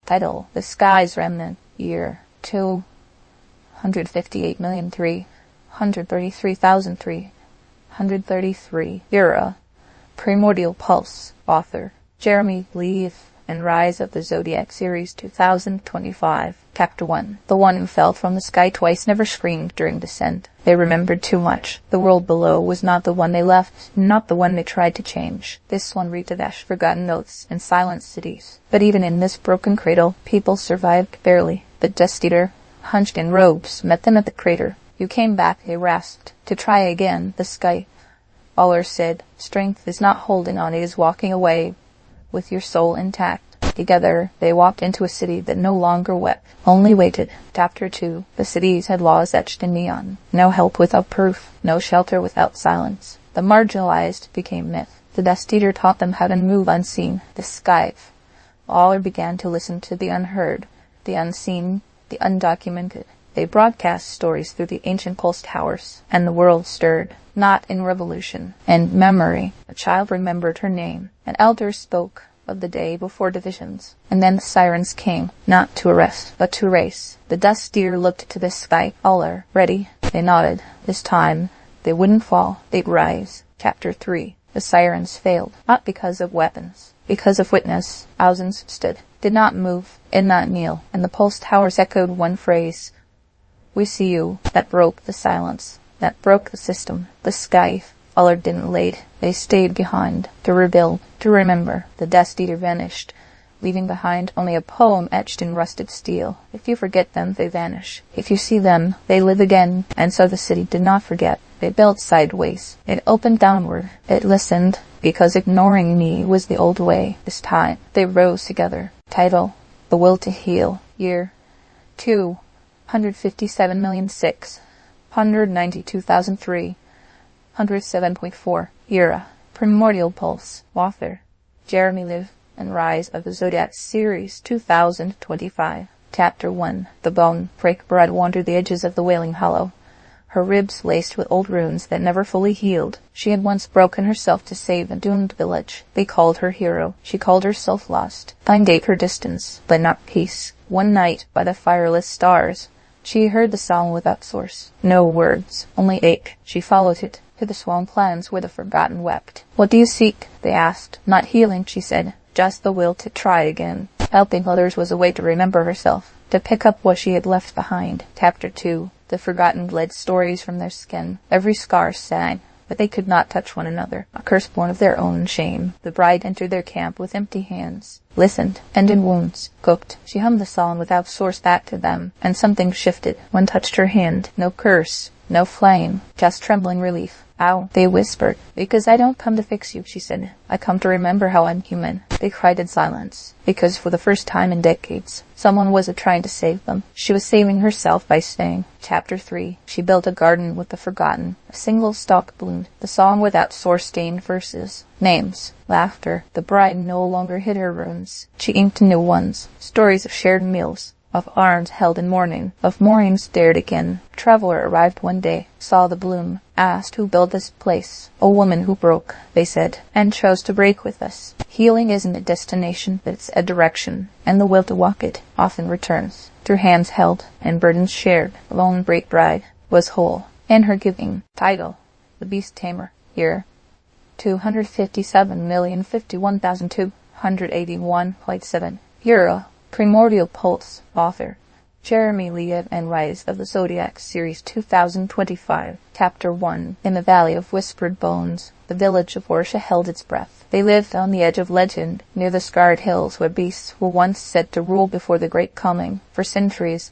Title: The Sky's Remnant. Year: 258,333,333. Era: Primordial Pulse. Author: Jeremy Levan. And Rise of the Zodiac Series 2025. Chapter 1. The one who fell from the sky twice never screamed during descent. They remembered too much. The world below was not the one they left, not the one they tried to change. This one reeked of ash, forgotten oaths, and silent cities. But even in this broken cradle, people survived barely. The Dust Eater, hunched in robes, met them at the crater. "You came back," they rasped, "to try again." The sky Aller said, "Strength is not holding on, it is walking away with your soul intact." Together, they walked into a city that no longer wept, only waited. Chapter 2. The cities had laws etched in neon. No help without proof, no shelter without silence. The marginalized became myth. The Dust Eater taught them how to move unseen. The sky Aller began to listen to the unheard, the unseen, the undocumented. They broadcast stories through the ancient pulse towers, and the world stirred, not in revolution and memory. A child remembered her name. An elder spoke of the day before divisions. And then the sirens came, not to arrest, but to race. The Dust Eater looked to the sky. Aller, ready? They nodded. This time, they wouldn't fall, they'd rise. Chapter 3. The sirens failed, not because of weapons, because of witness. Thousands stood, did not move, did not kneel, and the pulse towers echoed one phrase: "We see you." That broke the silence. That broke the system. The sky Aller didn't lead. They stayed behind, to rebuild, to remember. The Dust Eater vanished, leaving behind only a poem etched in rusted steel. If you forget them, they vanish. If you see them, they live again. And so the city did not forget. They built sideways. It opened downward. It listened, because ignoring me was the old way. This time, they rose together. Title: The Will to Heal. Year: 257,692,307.4. Era: Primordial Pulse. Author: Jeremy Levan. And Rise of the Zodiac Series 2025. Chapter 1. The bone break bride wandered the edges of the Wailing Hollow, her ribs laced with old runes that never fully healed. She had once broken herself to save a doomed village. They called her hero. She called herself lost. Time gave her distance, but not peace. One night, by the fireless stars, she heard the song without source. No words, only ache. She followed it to the swamplands where the forgotten wept. "What do you seek?" they asked. "Not healing," she said. "Just the will to try again." Helping others was a way to remember herself, to pick up what she had left behind. Chapter 2. The forgotten bled stories from their skin. Every scar sang, but they could not touch one another. A curse born of their own shame. The bride entered their camp with empty hands, listened, and in wounds, cooked. She hummed the song without source back to them, and something shifted. One touched her hand. No curse, no flame, just trembling relief. "Ow," they whispered. "Because I don't come to fix you," she said. "I come to remember how I'm human." They cried in silence, because for the first time in decades, someone was trying to save them. She was saving herself by staying. Chapter 3. She built a garden with the forgotten. A single stalk bloomed. The song without source-stained verses. Names. Laughter. The bride no longer hid her runes. She inked new ones. Stories of shared meals, of arms held in mourning, of mornings dared again. A traveler arrived one day, saw the bloom, asked who built this place. "A woman who broke," they said, "and chose to break with us." Healing isn't a destination, but it's a direction, and the will to walk it often returns. Through hands held and burdens shared, the lone break bride was whole in her giving. Title: The Beast Tamer. Year: 257,051,281.7. Era: Primordial Pulse. Author: Jeremy Levan. And Rise of the Zodiac Series 2025. Chapter 1. In the Valley of Whispered Bones, the village of Orsha held its breath. They lived on the edge of legend, near the scarred hills where beasts were once said to rule before the Great Coming. For centuries,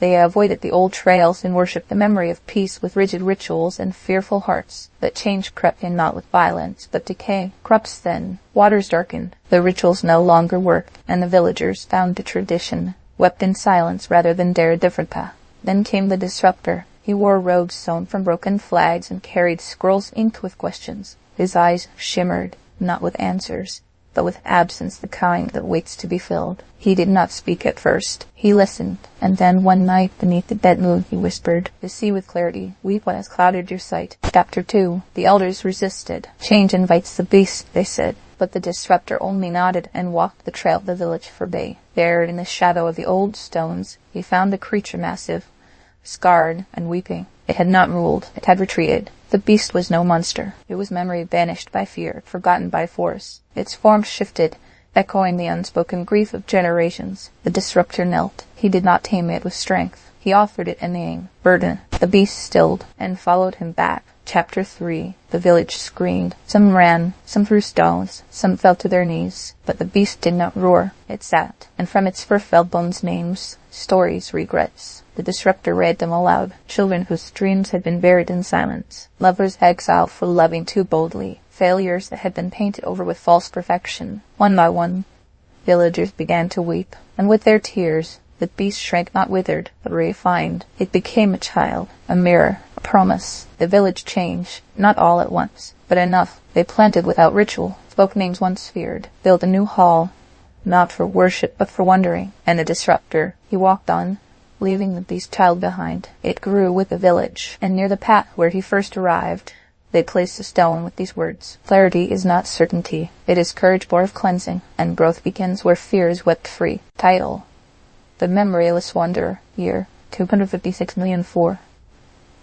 they avoided the old trails and worshipped the memory of peace with rigid rituals and fearful hearts. But change crept in not with violence, but decay. Crops thinned, waters darkened, the rituals no longer worked, and the villagers found the tradition, wept in silence rather than dare a different path. Then came the disruptor. He wore robes sewn from broken flags and carried scrolls inked with questions. His eyes shimmered, not with answers, but with absence, the kind that waits to be filled. He did not speak at first. He listened, and then one night beneath the dead moon he whispered, "To see with clarity, weep what has clouded your sight." Chapter 2. The elders resisted. "Change invites the beast," they said. But the disruptor only nodded and walked the trail of the village for bay. Buried in the shadow of the old stones, he found the creature massive, scarred and weeping. It had not ruled. It had retreated. The beast was no monster. It was memory banished by fear, forgotten by force. Its form shifted, echoing the unspoken grief of generations. The disruptor knelt. He did not tame it with strength. He offered it a name, Burden. The beast stilled and followed him back. Chapter 3. The village screamed. Some ran, some threw stones, some fell to their knees. But the beast did not roar. It sat, and from its fur fell bones, names, stories, regrets. The disruptor read them aloud. Children whose dreams had been buried in silence. Lovers exiled for loving too boldly. Failures that had been painted over with false perfection. One by one, villagers began to weep. And with their tears, the beast shrank not withered, but refined. It became a child, a mirror, a promise. The village changed, not all at once, but enough. They planted without ritual, spoke names once feared, built a new hall, not for worship, but for wondering. And the disruptor, he walked on, leaving the beast child behind. It grew with the village, and near the path where he first arrived, they placed a stone with these words: Clarity is not certainty. It is courage born of cleansing, and growth begins where fear is wept free. Title: The Memoryless Wanderer. Year: 256,004.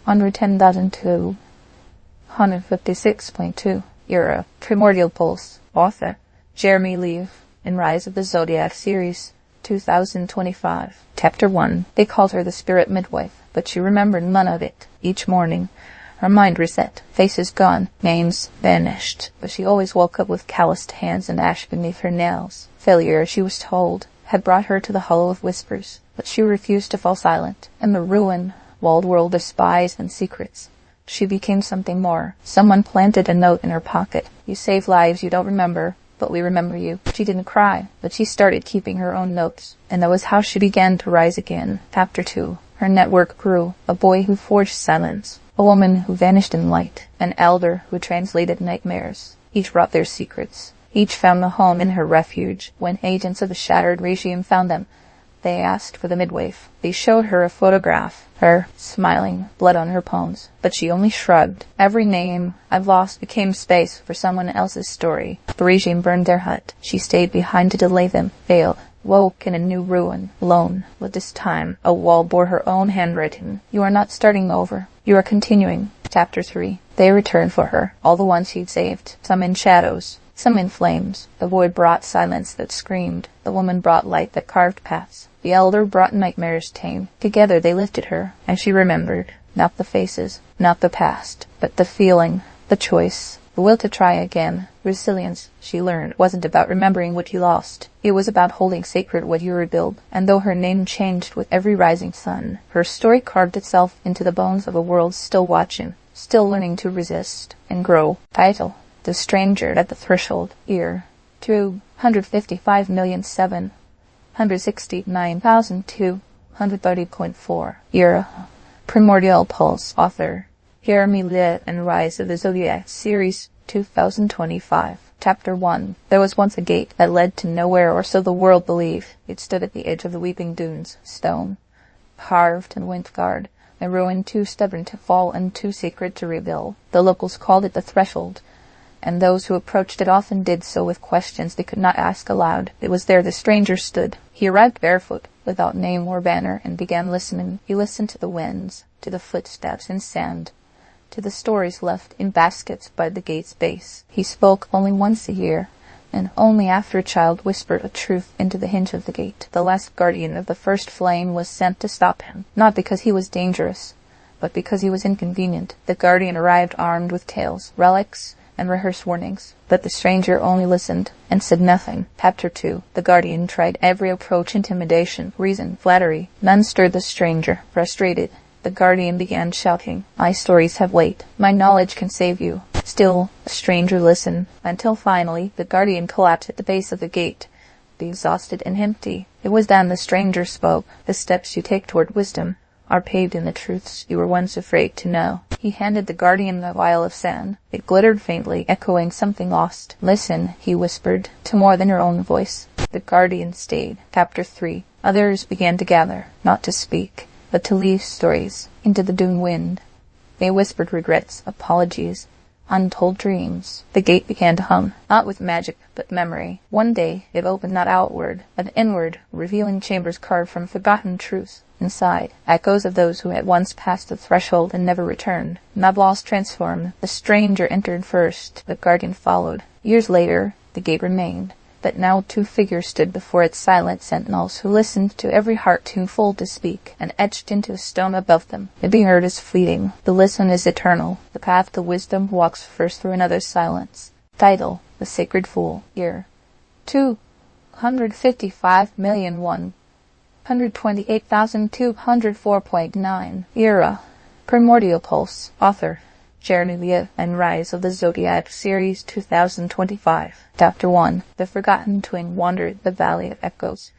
110,256.2. Era: Primordial Pulse. Author: Jeremy Levan, in Rise of the Zodiac series, 2025. Chapter 1. They called her the spirit midwife, but she remembered none of it. Each morning, her mind reset, faces gone, names vanished, but she always woke up with calloused hands and ash beneath her nails. Failure, she was told, had brought her to the hollow of whispers, but she refused to fall silent. In the ruin, walled world of spies and secrets, she became something more. Someone planted a note in her pocket. You save lives you don't remember, but we remember you. She didn't cry, but she started keeping her own notes, and that was how she began to rise again. Chapter 2. Her network grew. A boy who forged silence. A woman who vanished in light. An elder who translated nightmares. Each brought their secrets. Each found a home in her refuge. When agents of the shattered regime found them, they asked for the midwife. They showed her a photograph, her smiling, blood on her palms. But she only shrugged. Every name I've lost became space for someone else's story. The regime burned their hut. She stayed behind to delay them, failed, woke in a new ruin, alone. But this time, a wall bore her own handwriting. You are not starting over. You are continuing. Chapter 3. They returned for her, all the ones she'd saved, some in shadows, some in flames. The void brought silence that screamed. The woman brought light that carved paths. The elder brought nightmares tamed. Together they lifted her, and she remembered. Not the faces, not the past, but the feeling, the choice, the will to try again. Resilience, she learned, wasn't about remembering what you lost. It was about holding sacred what you rebuilt. And though her name changed with every rising sun, her story carved itself into the bones of a world still watching, still learning to resist and grow. Title: The Stranger at the Threshold. Year: 255,769,230.4. Year: Primordial Pulse. Author: Jeremy Levan, and Rise of the Zodiac series, 2025. Chapter 1. There was once a gate that led to nowhere, or so the world believed. It stood at the edge of the weeping dunes, stone, carved and wind-guard, a ruin too stubborn to fall and too sacred to rebuild. The locals called it the Threshold, and those who approached it often did so with questions they could not ask aloud. It was there the stranger stood. He arrived barefoot, without name or banner, and began listening. He listened to the winds, to the footsteps in sand, to the stories left in baskets by the gate's base. He spoke only once a year, and only after a child whispered a truth into the hinge of the gate. The last guardian of the first flame was sent to stop him, not because he was dangerous, but because he was inconvenient. The guardian arrived armed with tales, relics, and rehearsed warnings, but the stranger only listened and said nothing. Chapter 2. The guardian tried every approach: intimidation, reason, flattery. None stirred the stranger. Frustrated, the guardian began shouting, "My stories have weight. My knowledge can save you." Still, the stranger listened, until finally the guardian collapsed at the base of the gate, exhausted and empty. It was then the stranger spoke. "The steps you take toward wisdom are paved in the truths you were once afraid to know." He handed the guardian a vial of sand. It glittered faintly, echoing something lost. "Listen," he whispered, "to more than your own voice." The guardian stayed. Chapter 3. Others began to gather, not to speak, but to leave stories into the dune wind. They whispered regrets, apologies, untold dreams. The gate began to hum, not with magic, but memory. One day, it opened not outward, but inward, revealing chambers carved from forgotten truths. Inside, echoes of those who had once passed the threshold and never returned. Mablaws transformed. The stranger entered first, the guardian followed. Years later, the gate remained. But now 2 figures stood before its silent sentinels, who listened to every heart too full to speak, and etched into a stone above them. The being heard is fleeting, the listen is eternal. The path to wisdom walks first through another's silence. Title: The Sacred Fool. Year: 255,128,204.9. Era: Primordial Pulse. Author: Jeremy Levan, and Rise of the Zodiac Series 2025. Chapter 1. The forgotten twin wandered the Valley of Echoes,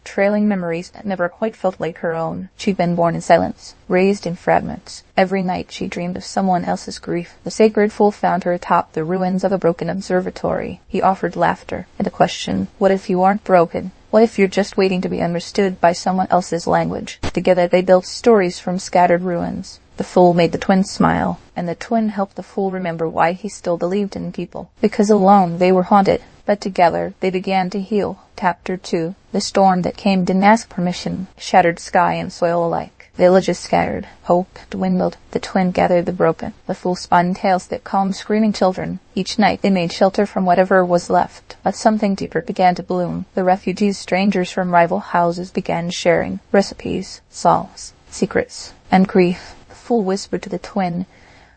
trailing memories that never quite felt like her own. She'd been born in silence, raised in fragments. Every night she dreamed of someone else's grief. The sacred fool found her atop the ruins of a broken observatory. He offered laughter and a question: what if you aren't broken? What if you're just waiting to be understood by someone else's language? Together they built stories from scattered ruins. The fool made the twin smile, and the twin helped the fool remember why he still believed in people. Because alone they were haunted, but together they began to heal. Chapter 2. The storm that came didn't ask permission, shattered sky and soil alike. Villages scattered, hope dwindled. The twin gathered the broken. The fool spun tales that calmed screaming children. Each night they made shelter from whatever was left. But something deeper began to bloom. The refugees, strangers from rival houses, began sharing recipes, songs, secrets, and grief. The fool whispered to the twin,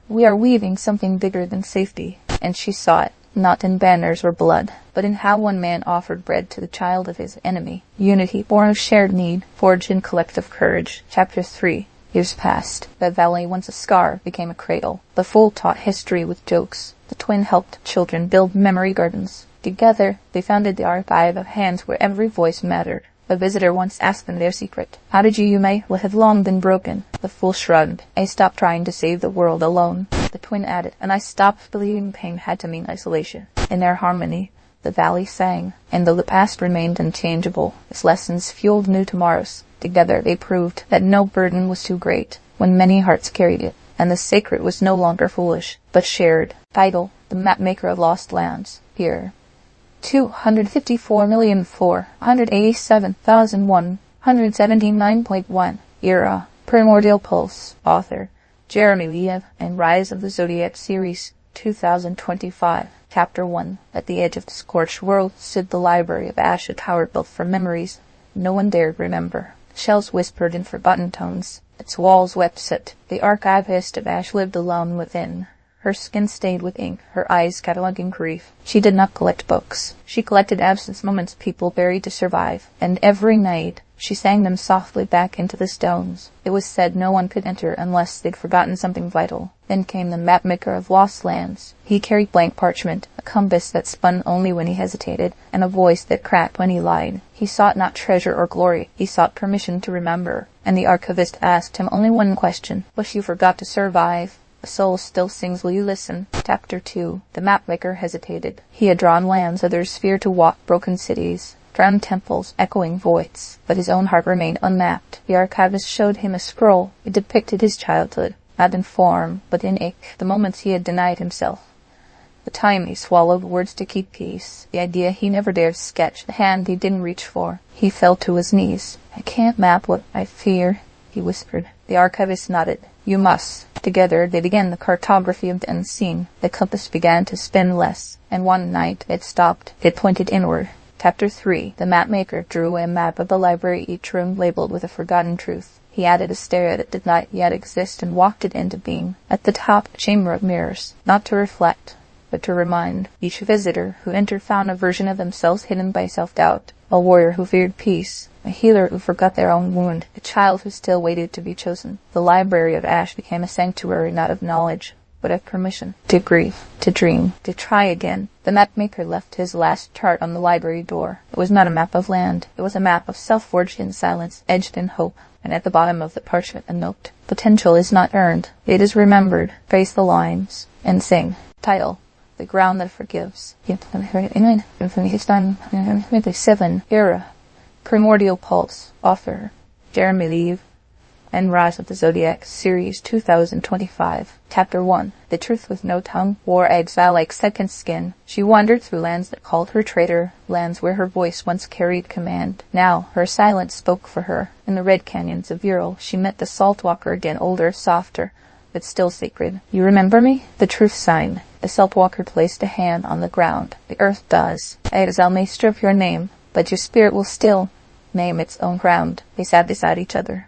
"We are weaving something bigger than safety." And she saw it, not in banners or blood, but in how one man offered bread to the child of his enemy. Unity born of shared need, forged in collective courage. Chapter 3. Years passed. That valley, once a scar, became a cradle. The fool taught history with jokes. The twin helped children build memory gardens. Together, they founded the archive of hands where every voice mattered. A visitor once asked them their secret. "How did you unite what had long been broken?" The fool shrugged. "I stopped trying to save the world alone." The twin added, "And I stopped believing pain had to mean isolation." In their harmony, the valley sang, and though the past remained unchangeable, its lessons fueled new tomorrows. Together they proved that no burden was too great when many hearts carried it, and the sacred was no longer foolish, but shared. Title: The Mapmaker of Lost Lands. Here: 254,487,179.1. Era: Primordial Pulse. Author: Jeremy Levan, and Rise of the Zodiac Series 2025. Chapter 1. At the edge of the scorched world stood the library of ash, a tower built from memories no one dared remember. Shells whispered in forgotten tones. Its walls wept soot. The archivist of ash lived alone within. Her skin stained with ink, her eyes cataloging grief. She did not collect books. She collected absence moments people buried to survive, and every night she sang them softly back into the stones. It was said no one could enter unless they'd forgotten something vital. Then came the mapmaker of lost lands. He carried blank parchment, a compass that spun only when he hesitated, and a voice that cracked when he lied. He sought not treasure or glory, he sought permission to remember. And the archivist asked him only one question: "What you forgot to survive?" "A soul still sings, will you listen?" Chapter 2. The mapmaker hesitated. He had drawn lands others feared to walk, broken cities, drowned temples, echoing voids, but his own heart remained unmapped. The archivist showed him a scroll. It depicted his childhood, not in form, but in ink, the moments he had denied himself. The time he swallowed words to keep peace, the idea he never dared sketch, the hand he didn't reach for. He fell to his knees. "I can't map what I fear," he whispered. The archivist nodded. "You must." Together they began the cartography of the unseen. The compass began to spin less, and one night it stopped. It pointed inward. Chapter 3. The mapmaker drew a map of the library, each room labeled with a forgotten truth. He added a stair that did not yet exist and walked it into being. At the top, a chamber of mirrors, not to reflect, but to remind. Each visitor who entered found a version of themselves hidden by self-doubt. A warrior who feared peace, a healer who forgot their own wound, a child who still waited to be chosen. The library of ash became a sanctuary not of knowledge, but of permission. To grieve, to dream, to try again. The mapmaker left his last chart on the library door. It was not a map of land. It was a map of self forged in silence, edged in hope. And at the bottom of the parchment a note: "Potential is not earned. It is remembered. Trace the lines and sing." Title: The Ground That Forgives. 7. Era: Primordial Pulse. Author: Jeremy Levan. and Rise of the Zodiac, Series 2025. Chapter 1. The Truth with No Tongue wore exile like second skin. She wandered through lands that called her traitor, lands where her voice once carried command. Now, her silence spoke for her. In the red canyons of Ural, she met the Saltwalker again, older, softer, but still sacred. You remember me? The truth sign. The Saltwalker placed a hand on the ground. The earth does. Exile may strip your name, but your spirit will still name its own ground. They sat beside each other,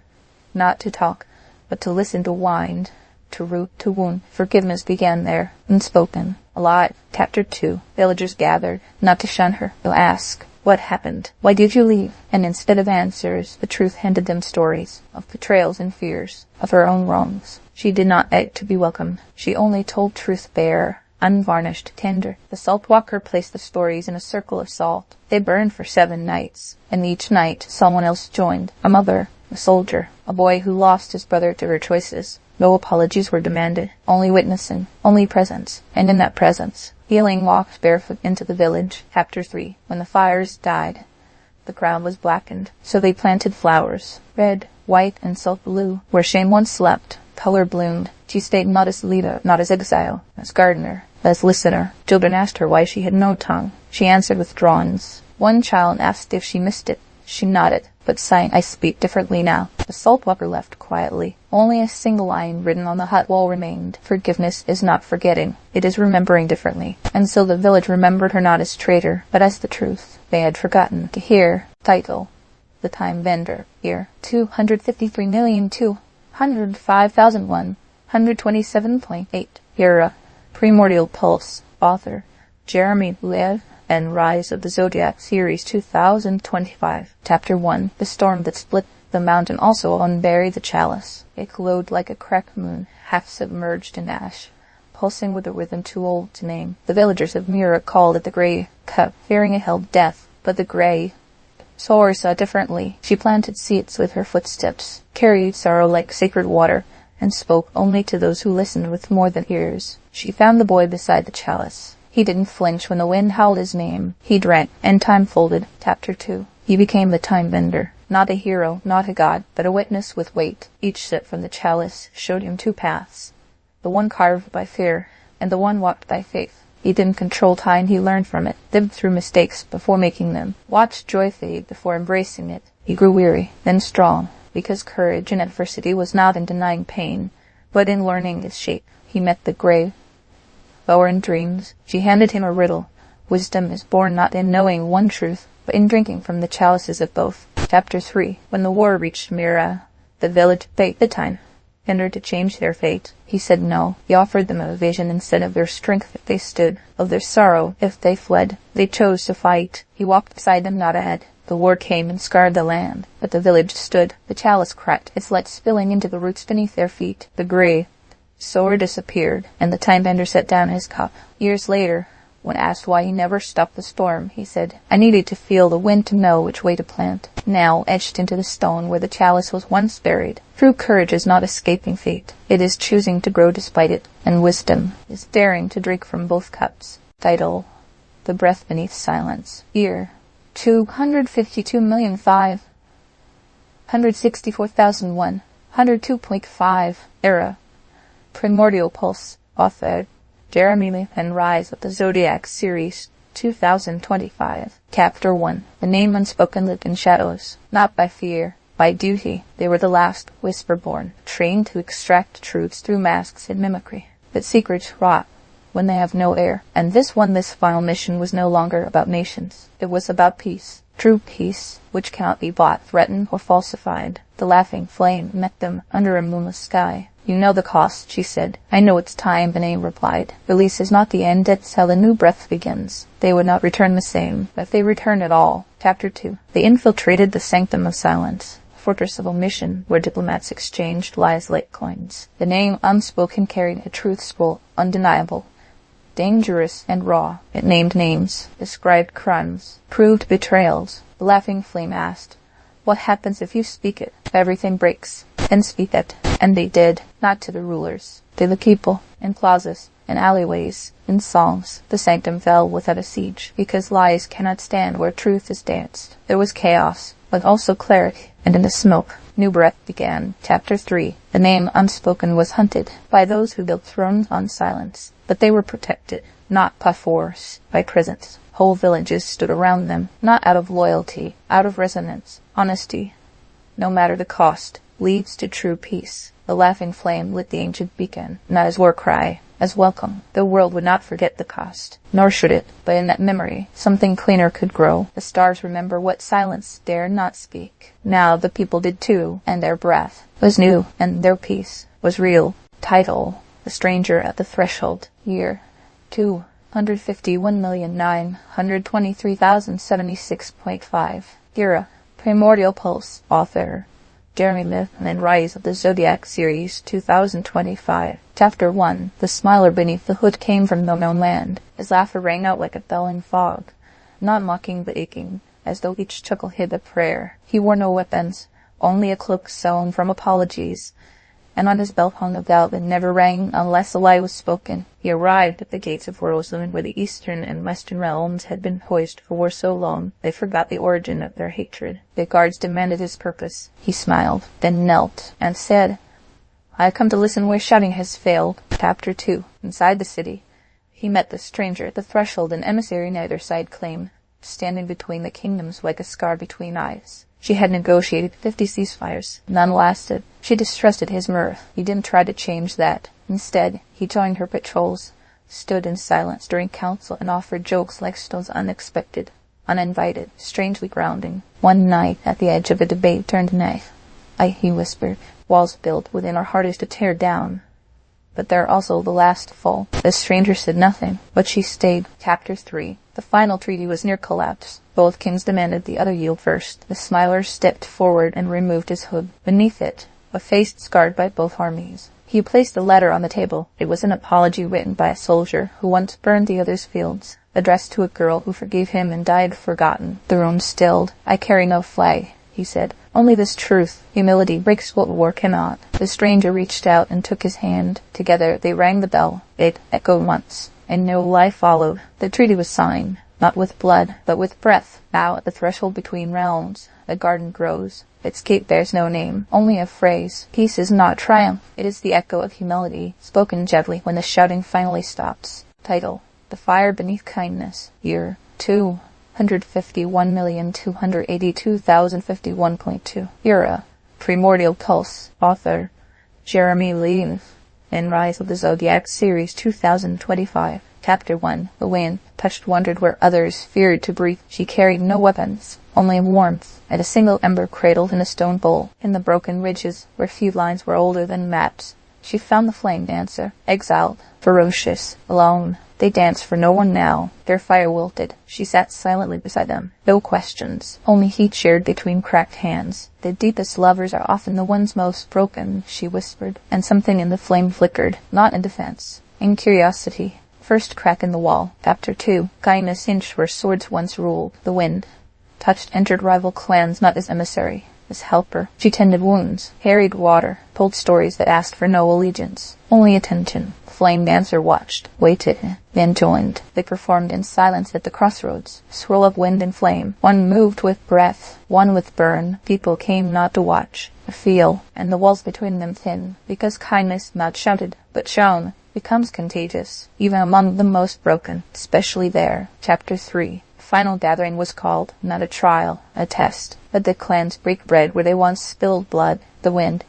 not to talk, but to listen, to wind, to root, to wound. Forgiveness began there, unspoken, alive. Chapter 2. Villagers gathered, not to shun her. They'll ask, what happened? Why did you leave? And instead of answers, the truth handed them stories of betrayals and fears, of her own wrongs. She did not beg to be welcome. She only told truth bare, unvarnished, tender. The Saltwalker placed the stories in a circle of salt. They burned for 7 nights, and each night someone else joined. A mother, a soldier, a boy who lost his brother to her choices. No apologies were demanded, only witnessing, only presence. And in that presence, healing walked barefoot into the village. Chapter 3. When the fires died, the ground was blackened, so they planted flowers, red, white, and salt blue. Where shame once slept, color bloomed. She stayed not as leader, not as exile, as gardener, as listener. Children asked her why she had no tongue. She answered with drawings. One child asked if she missed it. She nodded, but sighing, I speak differently now. The Saltwalker left quietly. Only a single line written on the hut wall remained. Forgiveness is not forgetting. It is remembering differently. And so the village remembered her not as traitor, but as the truth. They had forgotten to hear. Title. The Time Bender. Year. 253,205,127.8. Era. Primordial Pulse. Author. Jeremy Levan and Rise of the Zodiac, Series 2025. Chapter 1. The storm that split the mountain also unburied the chalice. It glowed like a cracked moon, half submerged in ash, pulsing with a rhythm too old to name. The villagers of Mira called it the Grey Cup, fearing it held death, but the Grey Sower saw differently. She planted seeds with her footsteps, carried sorrow like sacred water, and spoke only to those who listened with more than ears. She found the boy beside the chalice. He didn't flinch when the wind howled his name. He drank, and time folded. Chapter 2. He became the Time Bender. Not a hero, not a god, but a witness with weight. Each sip from the chalice showed him 2 paths. The one carved by fear, and the one walked by faith. He didn't control time, he learned from it, lived through mistakes before making them, watched joy fade before embracing it. He grew weary, then strong, because courage in adversity was not in denying pain, but in learning its shape. He met the Grey Bower in dreams. She handed him a riddle. Wisdom is born not in knowing one truth, but in drinking from the chalices of both. Chapter 3. When the war reached Mira, the village begged the Time Bender to change their fate. He said no. He offered them a vision instead of their strength if they stood, of their sorrow if they fled. They chose to fight. He walked beside them, not ahead. The war came and scarred the land, but the village stood. The chalice cracked, its light spilling into the roots beneath their feet. The Grey Sower disappeared, and the Time Bender set down his cup. Years later, when asked why he never stopped the storm, he said, I needed to feel the wind to know which way to plant. Now, etched into the stone where the chalice was once buried, true courage is not escaping fate. It is choosing to grow despite it, and wisdom is daring to drink from both cups. Title. The Breath Beneath Silence. Year. 252,564,102.5. Era. Primordial Pulse. Author. Jeremy Levan and Rise of the Zodiac, Series 2025. Chapter 1. The name unspoken lived in shadows, not by fear, by duty. They were the last whisper-born, trained to extract truths through masks and mimicry. But secrets rot when they have no air. And this final mission was no longer about nations. It was about peace. True peace, which cannot be bought, threatened, or falsified. The laughing flame met them under a moonless sky. You know the cost, she said. I know it's time, Benet replied. Release is not the end, it's how the new breath begins. They would not return the same, but if they return at all. Chapter 2. They infiltrated the sanctum of silence, a fortress of omission, where diplomats exchanged lies like coins. The name unspoken carried a truth scroll, undeniable, dangerous and raw. It named names, described crimes, proved betrayals. The laughing flame asked, what happens if you speak it? Everything breaks. And speak it. And they did, not to the rulers, to the people, in plazas, in alleyways, in songs. The sanctum fell without a siege, because lies cannot stand where truth is danced. There was chaos, but also clarity, and in the smoke, New breath began. Chapter 3. The name unspoken was hunted by those who built thrones on silence, but they were protected, not by force, by presence. Whole villages stood around them, not out of loyalty, out of resonance. Honesty, no matter the cost, leads to true peace. The laughing flame lit the ancient beacon, not as war cry, as welcome. The world would not forget the cost, nor should it, but in that memory, something cleaner could grow. The stars remember what silence dared not speak. Now the people did too, and their breath was new, and their peace was real. Title: The Stranger at the Threshold. Year: 251,923,076.5. Era: Primordial Pulse. Author: Jeremy Levan, and Rise of the Zodiac series 2025. Chapter 1. The smiler beneath the hood came from the known land. His laughter rang out like a bell in fog, not mocking but aching, as though each chuckle hid a prayer. He wore no weapons, only a cloak sewn from apologies, and on his belt hung a bell that never rang unless a lie was spoken. He arrived at the gates of Roseland, where the eastern and western realms had been poised for so long they forgot the origin of their hatred. The guards demanded his purpose. He smiled, then knelt, and said, "I have come to listen where shouting has failed." Chapter 2. Inside the city, he met the stranger at the threshold, an emissary neither side claimed, standing between the kingdoms like a scar between eyes. She had negotiated 50 ceasefires. None lasted. She distrusted his mirth. He didn't try to change that. Instead, he joined her patrols, stood in silence during council, and offered jokes like stones, unexpected, uninvited, strangely grounding. One night, at the edge of a debate turned knife, he whispered, "Walls built within are hardest to tear down, but they're also the last to fall." The stranger said nothing, but she stayed. Chapter 3. The final treaty was near collapse. Both kings demanded the other yield first. The smiler stepped forward and removed his hood. Beneath it, a face scarred by both armies. He placed a letter on the table. It was an apology written by a soldier who once burned the other's fields, addressed to a girl who forgave him and died forgotten. The room stilled. "I carry no flag," he said. "Only this truth. Humility breaks what war cannot." The stranger reached out and took his hand. Together they rang the bell. It echoed once, and no lie followed. The treaty was signed, not with blood, but with breath. Now at the threshold between realms, a garden grows. Its gate bears no name, only a phrase. Peace is not triumph. It is the echo of humility, spoken gently when the shouting finally stops. Title: The Fire Beneath Kindness. Year: 251,282,051.2. Era: Primordial Pulse. Author: Jeremy Levan, and Rise of the Zodiac series 2025. Chapter 1. The wind touched wondered where others feared to breathe. She carried no weapons, only warmth, and a single ember cradled in a stone bowl. In the broken ridges, where few lines were older than maps, she found the flame dancer, exiled, ferocious, alone. They danced for no one now. Their fire wilted. She sat silently beside them. No questions, only heat shared between cracked hands. "The deepest lovers are often the ones most broken," she whispered, and something in the flame flickered, not in defense, in curiosity. First crack in the wall. Chapter 2. Kindness inched where swords once ruled. The wind touched entered rival clans, not as emissary, as helper. She tended wounds, harried water, told stories that asked for no allegiance, only attention. Flame dancer watched, waited, then joined. They performed in silence at the crossroads. Swirl of wind and flame. One moved with breath, one with burn. People came not to watch, to feel, and the walls between them thin, because kindness, not shouted, but shown, becomes contagious, even among the most broken, especially there. Chapter 3. The final gathering was called, not a trial, a test. But the clans break bread where they once spilled blood. The wind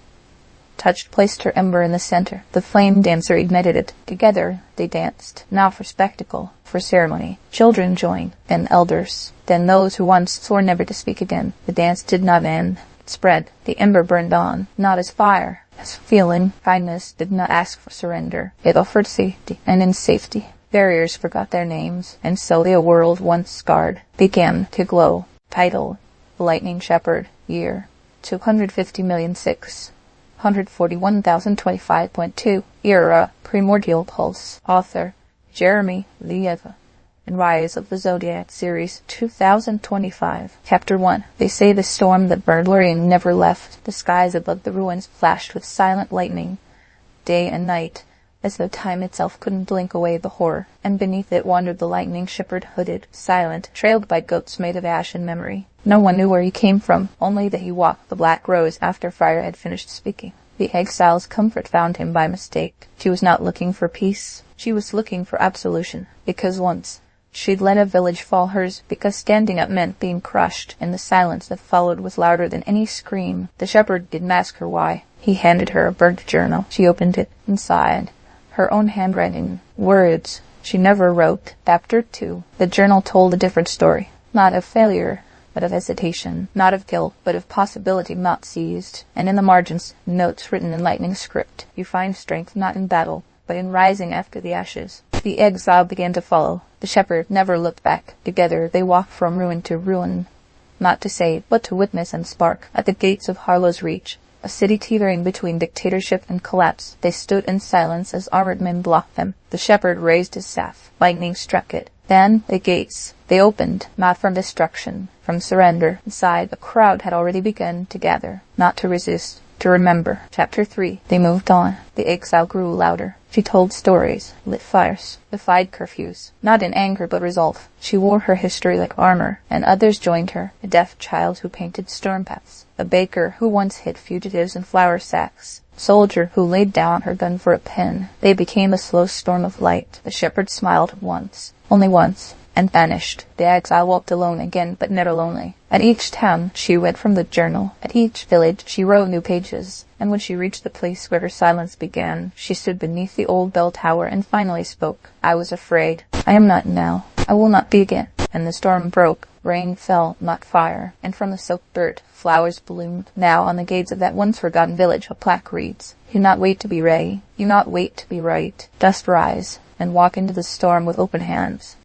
touched, placed her ember in the center. The flame dancer ignited it. Together they danced, now for spectacle, for ceremony. Children joined, then elders, then those who once swore never to speak again. The dance did not end. It spread. The ember burned on, not as fire, as feeling. Kindness did not ask for surrender. It offered safety, and in safety, barriers forgot their names, and so the world once scarred began to glow. Title: The Lightning Shepherd. Year: 250,641,025.2. Era: Primordial Pulse. Author: Jeremy Levan, and Rise of the Zodiac series 2025. Chapter 1. They say the storm that burned Lorien never left. The skies above the ruins flashed with silent lightning. Day and night, as though time itself couldn't blink away the horror, and beneath it wandered the lightning shepherd, hooded, silent, trailed by goats made of ash and memory. No one knew where he came from, only that he walked the black rose after Fire had finished speaking. The exile's comfort found him by mistake. She was not looking for peace. She was looking for absolution, because once she'd let a village fall hers, because standing up meant being crushed, and the silence that followed was louder than any scream. The shepherd didn't ask her why. He handed her a burnt journal. She opened it and sighed. Her own handwriting. Words she never wrote. Chapter 2. The journal told a different story. Not of failure, but of hesitation. Not of guilt, but of possibility not seized. And in the margins, notes written in lightning script. You find strength not in battle, but in rising after the ashes. The exile began to follow. The shepherd never looked back. Together they walked from ruin to ruin. Not to save, but to witness and spark. At the gates of Harlow's Reach, a city teetering between dictatorship and collapse, they stood in silence as armored men blocked them. The shepherd raised his staff. Lightning struck it. Then the gates. They opened, not from destruction, from surrender. Inside, a crowd had already begun to gather, not to resist, to remember. Chapter 3. They moved on. The exile grew louder. She told stories, lit fires, defied curfews, not in anger but resolve. She wore her history like armor, and others joined her, a deaf child who painted storm paths, a baker who once hid fugitives in flour sacks, soldier who laid down her gun for a pen. They became a slow storm of light. The shepherd smiled once, only once, and vanished. The exile walked alone again, but never lonely. At each town she read from the journal. At each village she wrote new pages. And when she reached the place where her silence began, she stood beneath the old bell tower and finally spoke. I was afraid. I am not now. I will not be again. And the storm broke. Rain fell, not fire. And from the soaked dirt, flowers bloomed. Now on the gates of that once forgotten village a plaque reads, "Do not wait to be ready. Do not wait to be right. Just rise and walk into the storm with open hands."